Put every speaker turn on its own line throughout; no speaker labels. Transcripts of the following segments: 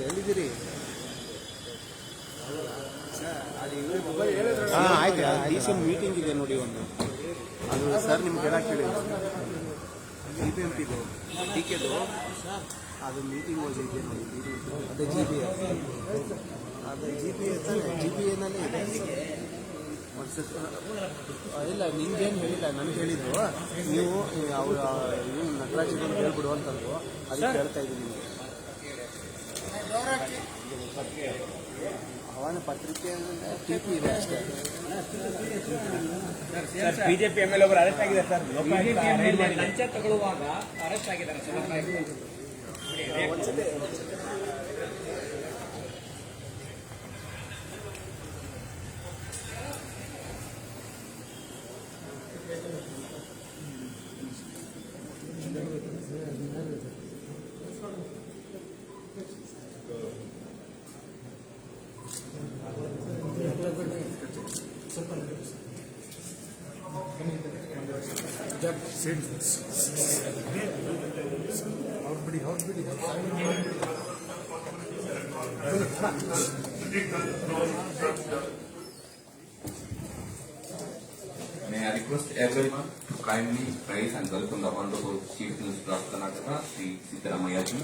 ಎಲ್ಲಿದ್ದೀರಿ? ಆಯ್ತು. DCM meeting ಇದೆ ನೋಡಿ ಒಂದು. ಅದು ಸರ್ ನಿಮ್ಗೆ ಹೇಳಕ್ಕೆ ಹೇಳಿ. GPMPದು DKದು ಅದು ಮೀಟಿಂಗ್ ಹೋಗಿದೆ ನೋಡಿ. ಅದೇ GPA ಅದು GPAನಲ್ಲೇ ಇದೆ. ಇಲ್ಲ ನಿಮ್ಗೇನು ಹೇಳಿಲ್ಲ, ನನಗೆ ಹೇಳಿದ್ರು ನೀವು ಅವ್ರ ಏನು ನಟರಾಜ್ ಹೇಳ್ಬಿಡು ಅಂತಂದ್ರು. ಅದಕ್ಕೆ ಹೇಳ್ತಾ ಇದ್ದೀನಿ ನಿಮಗೆ. ಅವನ ಪತ್ರಿಕೆ TP ಇದೆ ಅಷ್ಟೇ.
ಬಿಜೆಪಿ MLA ಒಬ್ಬರು ಅರೆಸ್ಟ್ ಆಗಿದ್ದಾರೆ ಸರ್. ಲಂಚ ತಗೊಳ್ಳುವಾಗ ಅರೆಸ್ಟ್ ಆಗಿದ್ದಾರೆ sir.
May I request everyone to kindly praise and welcome the Honorable Chief Minister of Karnataka, Sri Siddaramaiah ji.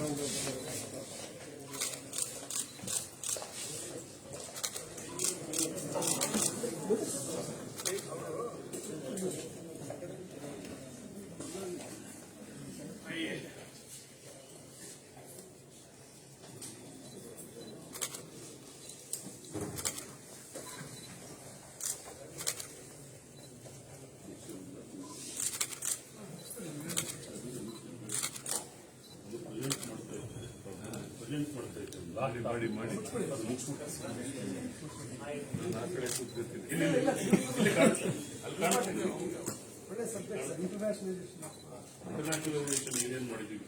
Internationalisation ಏನೇನು ಮಾಡಿದ್ದೀವಿ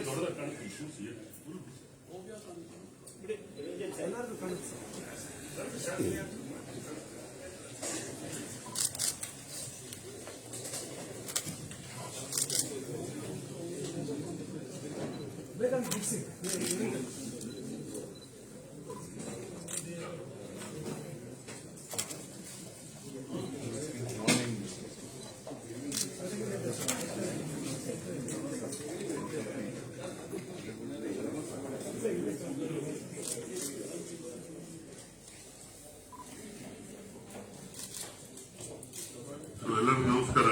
ದೊಡ್ಡದ ಕಾಣುತ್ತೆ ಇಶ್ಯೂಸ್ ಎಲ್ಲರಿಗೂ ನಮಸ್ಕಾರ.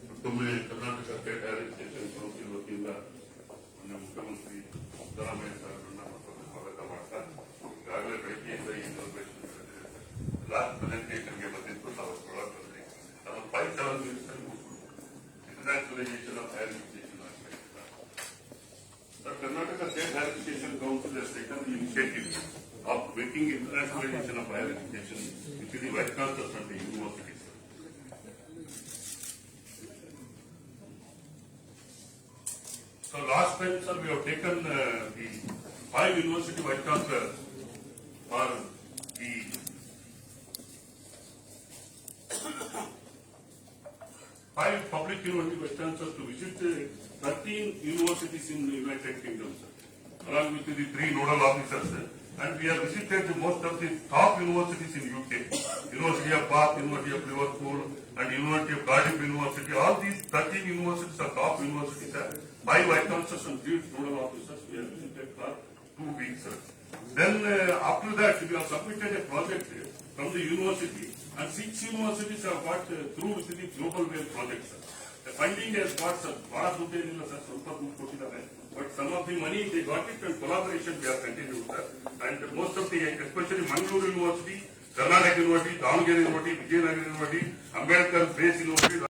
ಮತ್ತೊಮ್ಮೆ Karnataka state higher education council ವತಿಯಿಂದ ಮಾನ್ಯ ಮುಖ್ಯಮಂತ್ರಿ ಸಿದ್ದರಾಮಯ್ಯ ಸಾಹೇಬರನ್ನ ಮತ್ತೊಮ್ಮೆ ಸ್ವಾಗತ ಮಾಡ್ತಾ, ಈಗಾಗಲೇ ಬೆಳಗ್ಗೆಯಿಂದ ಈ ಇನ್ಫಾರ್ಮೇಶನ್ ಲಾಸ್ಟ್ ಪ್ರೆಸೆಂಟೇಷನ್ಗೆ ಬಂದಿತ್ತು. ನಾವು ಕೊಡೋದ್ರಲ್ಲಿ ನಮ್ಮ 5-7 minutes ಇಂಟರ್ನ್ಯಾಷನಲೈಸೇಷನ್ ಆಫ್ ಹೈಯರ್ ಎಜುಕೇಷನ್ ಆಗ್ತಾ. Karnataka State Higher Education Council has taken the initiative of making internationalization of higher education into the vice chancellors and the universities. So last time, sir, we have taken the 5 university vice chancellors for the 5 public university vice chancellors to visit 13 universities in the United Kingdom, sir, along with the 3 nodal officers, sir. And we have visited most of the top universities in UK, University of Bath, University of Liverpool, and University of Cardiff University. All these 13 universities are top universities, sir. 5 vice chancellors and 3 nodal officers we have visited for 2 weeks, sir. Then after that, we have submitted a project from the university, and 6 universities have got through with the Global Wave project, sir. The funding has got, sir, but some of the money they got it, and collaboration we have continued, sir. And most of the, especially Mangalore University, Karnataka University, Davangere University, Vijayanagar University, Ambedkar Base University.